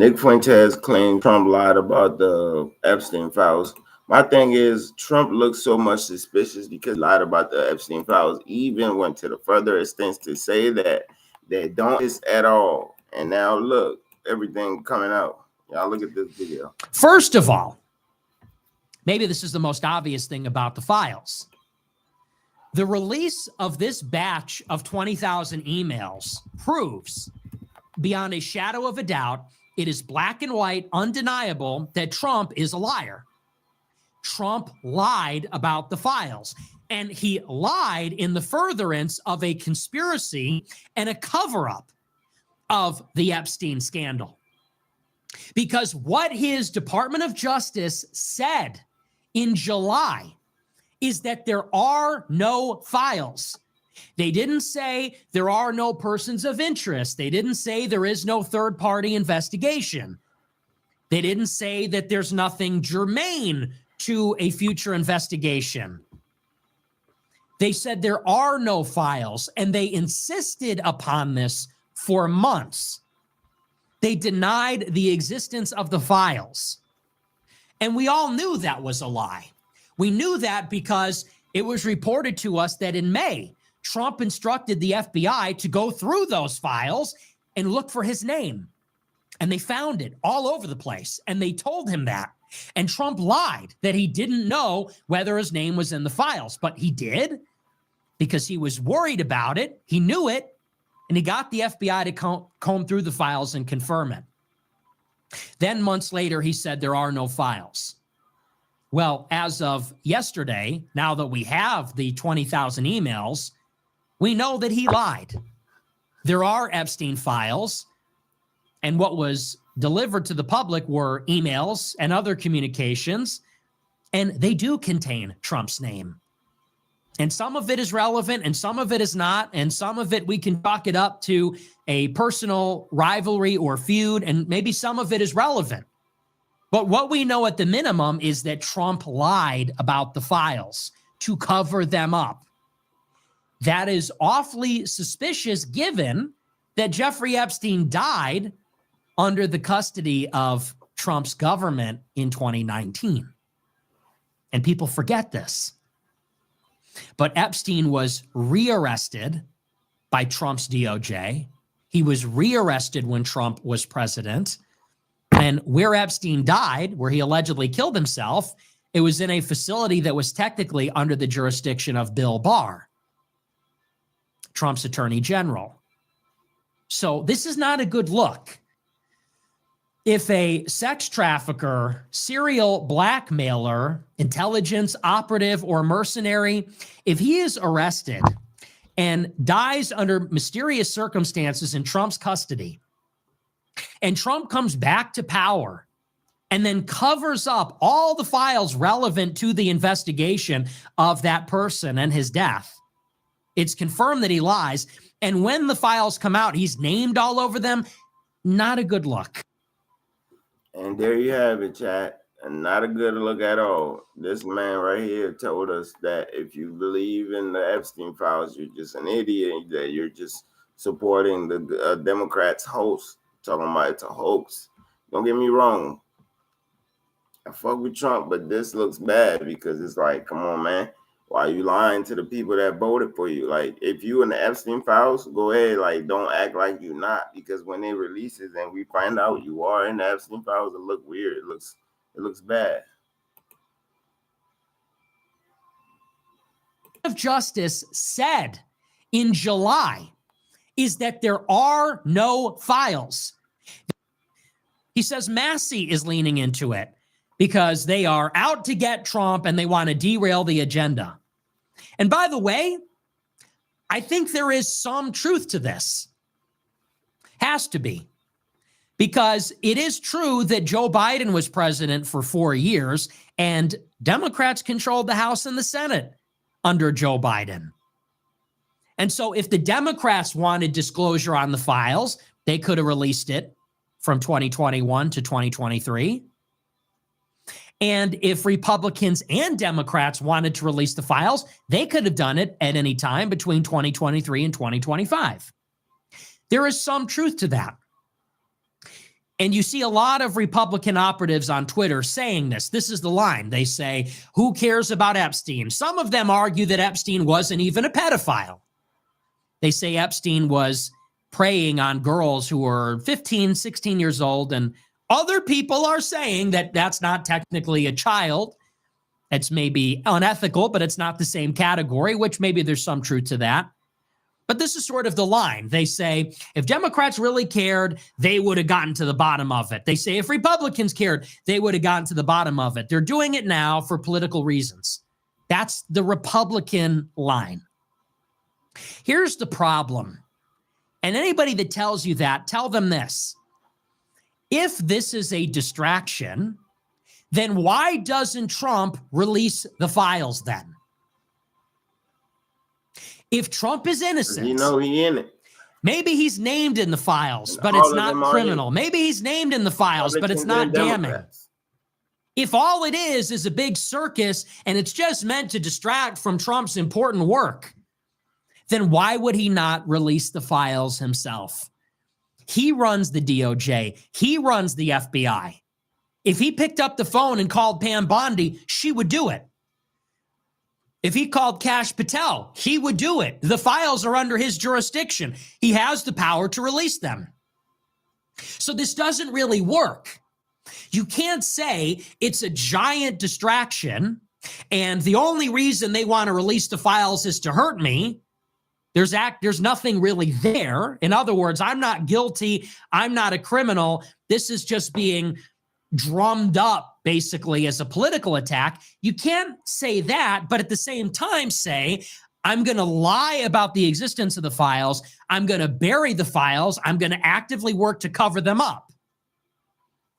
Nick Fuentes claimed Trump lied about the Epstein files. My thing is, Trump looks so much suspicious because he lied about the Epstein files. He even went to the further extents to say that they don't exist at all. And now look, everything coming out. Y'all look at this video. First of all, maybe this is the most obvious thing about the files. The release of this batch of 20,000 emails proves, beyond a shadow of a doubt, it is black and white, undeniable, that Trump is a liar. Trump lied about the files, and he lied in the furtherance of a conspiracy and a cover-up of the Epstein scandal. Because what his Department of Justice said in July is that there are no files. They didn't say there are no persons of interest. They didn't say there is no third-party investigation. They didn't say that there's nothing germane to a future investigation. They said there are no files, and they insisted upon this for months. They denied the existence of the files. And we all knew that was a lie. We knew that because it was reported to us that in May, Trump instructed the FBI to go through those files and look for his name. And they found it all over the place. And they told him that. And Trump lied that he didn't know whether his name was in the files. But he did, because he was worried about it. He knew it. And he got the FBI to comb through the files and confirm it. Then months later, he said there are no files. Well, as of yesterday, now that we have the 20,000 emails, we know that he lied. There are Epstein files, and what was delivered to the public were emails and other communications, and they do contain Trump's name. And some of it is relevant, and some of it is not, and some of it we can chalk it up to a personal rivalry or feud, and maybe some of it is relevant. But what we know at the minimum is that Trump lied about the files to cover them up. That is awfully suspicious given that Jeffrey Epstein died under the custody of Trump's government in 2019. And people forget this. But Epstein was rearrested by Trump's DOJ. He was rearrested when Trump was president. And where Epstein died, where he allegedly killed himself, it was in a facility that was technically under the jurisdiction of Bill Barr, Trump's attorney general. So this is not a good look. If a sex trafficker, serial blackmailer, intelligence operative, or mercenary, if he is arrested and dies under mysterious circumstances in Trump's custody, and Trump comes back to power and then covers up all the files relevant to the investigation of that person and his death, it's confirmed that he lies. And when the files come out, he's named all over them. Not a good look. And there you have it, chat. And not a good look at all. This man right here told us that if you believe in the Epstein files, you're just an idiot, that you're just supporting the Democrats' hoax, talking about it's a hoax. Don't get me wrong. I fuck with Trump, but this looks bad because it's like, come on, man. Why are you lying to the people that voted for you? Like, if you in the Epstein files, go ahead. Like, don't act like you're not, because when they release it and we find out you are in the Epstein files, it look weird. It looks bad. Of Justice said in July is that there are no files. He says Massey is leaning into it because they are out to get Trump and they want to derail the agenda. And by the way, I think there is some truth to this. Has to be. Because it is true that Joe Biden was president for 4 years and Democrats controlled the House and the Senate under Joe Biden. And so if the Democrats wanted disclosure on the files, they could have released it from 2021 to 2023. And if Republicans and Democrats wanted to release the files, they could have done it at any time between 2023 and 2025. There is some truth to that. And you see a lot of Republican operatives on Twitter saying this. This is the line. They say, who cares about Epstein? Some of them argue that Epstein wasn't even a pedophile. They say Epstein was preying on girls who were 15, 16 years old. And other people are saying that that's not technically a child. It's maybe unethical, but it's not the same category, which maybe there's some truth to that. But this is sort of the line. They say, if Democrats really cared, they would have gotten to the bottom of it. They say, if Republicans cared, they would have gotten to the bottom of it. They're doing it now for political reasons. That's the Republican line. Here's the problem. And anybody that tells you that, tell them this. If this is a distraction, then why doesn't Trump release the files then? If Trump is innocent, you know he in it. Maybe he's named in the files, but it's not criminal. Maybe he's named in the files, but it's not damning. If all it is a big circus and it's just meant to distract from Trump's important work, then why would he not release the files himself? He runs the DOJ. He runs the FBI. If he picked up the phone and called Pam Bondi, she would do it. If he called Kash Patel, he would do it. The files are under his jurisdiction. He has the power to release them. So this doesn't really work. You can't say it's a giant distraction and the only reason they want to release the files is to hurt me. There's nothing really there. In other words, I'm not guilty. I'm not a criminal. This is just being drummed up basically as a political attack. You can't say that, but at the same time say, I'm going to lie about the existence of the files. I'm going to bury the files. I'm going to actively work to cover them up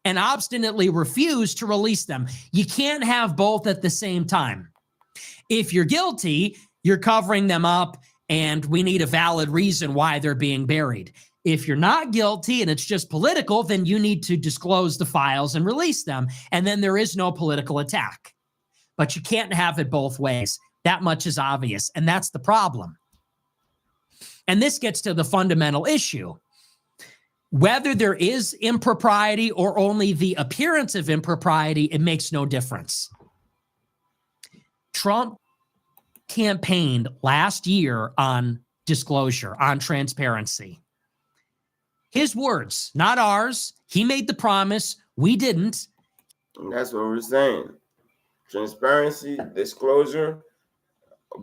and obstinately refuse to release them. You can't have both at the same time. If you're guilty, you're covering them up and we need a valid reason why they're being buried. If you're not guilty and it's just political, then you need to disclose the files and release them. And then there is no political attack. But you can't have it both ways. That much is obvious. And that's the problem. And this gets to the fundamental issue. Whether there is impropriety or only the appearance of impropriety, it makes no difference. Trump campaigned last year on disclosure, on transparency. His words, not ours. He made the promise. We didn't. And that's what we're saying. Transparency, disclosure,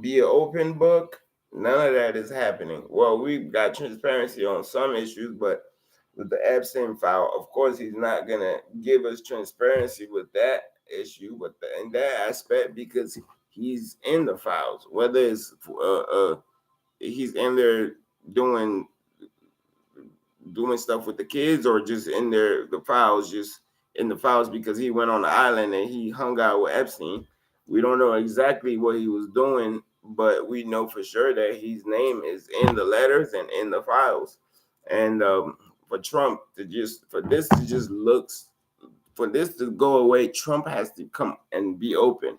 be an open book. None of that is happening. Well, we've got transparency on some issues, but with the Epstein file, of course, he's not going to give us transparency with that issue, but in that aspect, because he's in the files, whether it's he's in there doing stuff with the kids or just in there, the files, just in the files because he went on the island and he hung out with Epstein. We don't know exactly what he was doing, but we know for sure that his name is in the letters and in the files. And for Trump to for this to go away, Trump has to come and be open.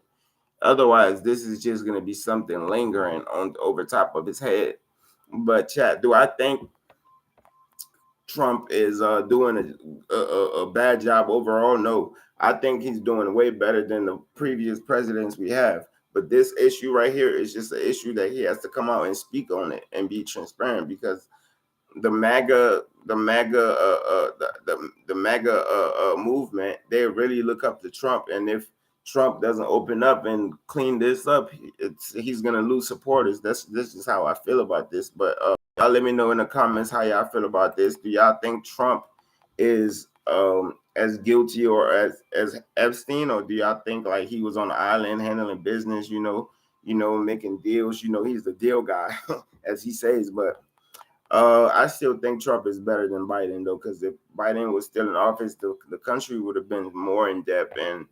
Otherwise, this is just going to be something lingering on over top of his head. But chat, do I think Trump is doing a bad job overall? No, I think he's doing way better than the previous presidents we have. But this issue right here is just an issue that he has to come out and speak on it and be transparent, because the MAGA movement, they really look up to Trump, and if Trump doesn't open up and clean this up, he's gonna lose supporters. This is how I feel about this. But y'all let me know in the comments how y'all feel about this. Do y'all think Trump is as guilty or as Epstein, or do y'all think like he was on the island handling business, making deals? He's the deal guy, as he says. But I still think Trump is better than Biden, though, because if Biden was still in office, the country would have been more in depth, and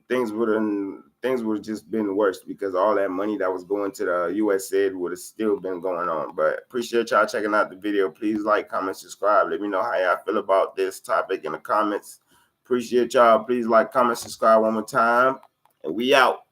things would have just been worse, because all that money that was going to the U.S. would have still been going on. But appreciate y'all checking out the video. Please like, comment, subscribe. Let me know how y'all feel about this topic in the comments. Appreciate y'all. Please like, comment, subscribe one more time, and we out.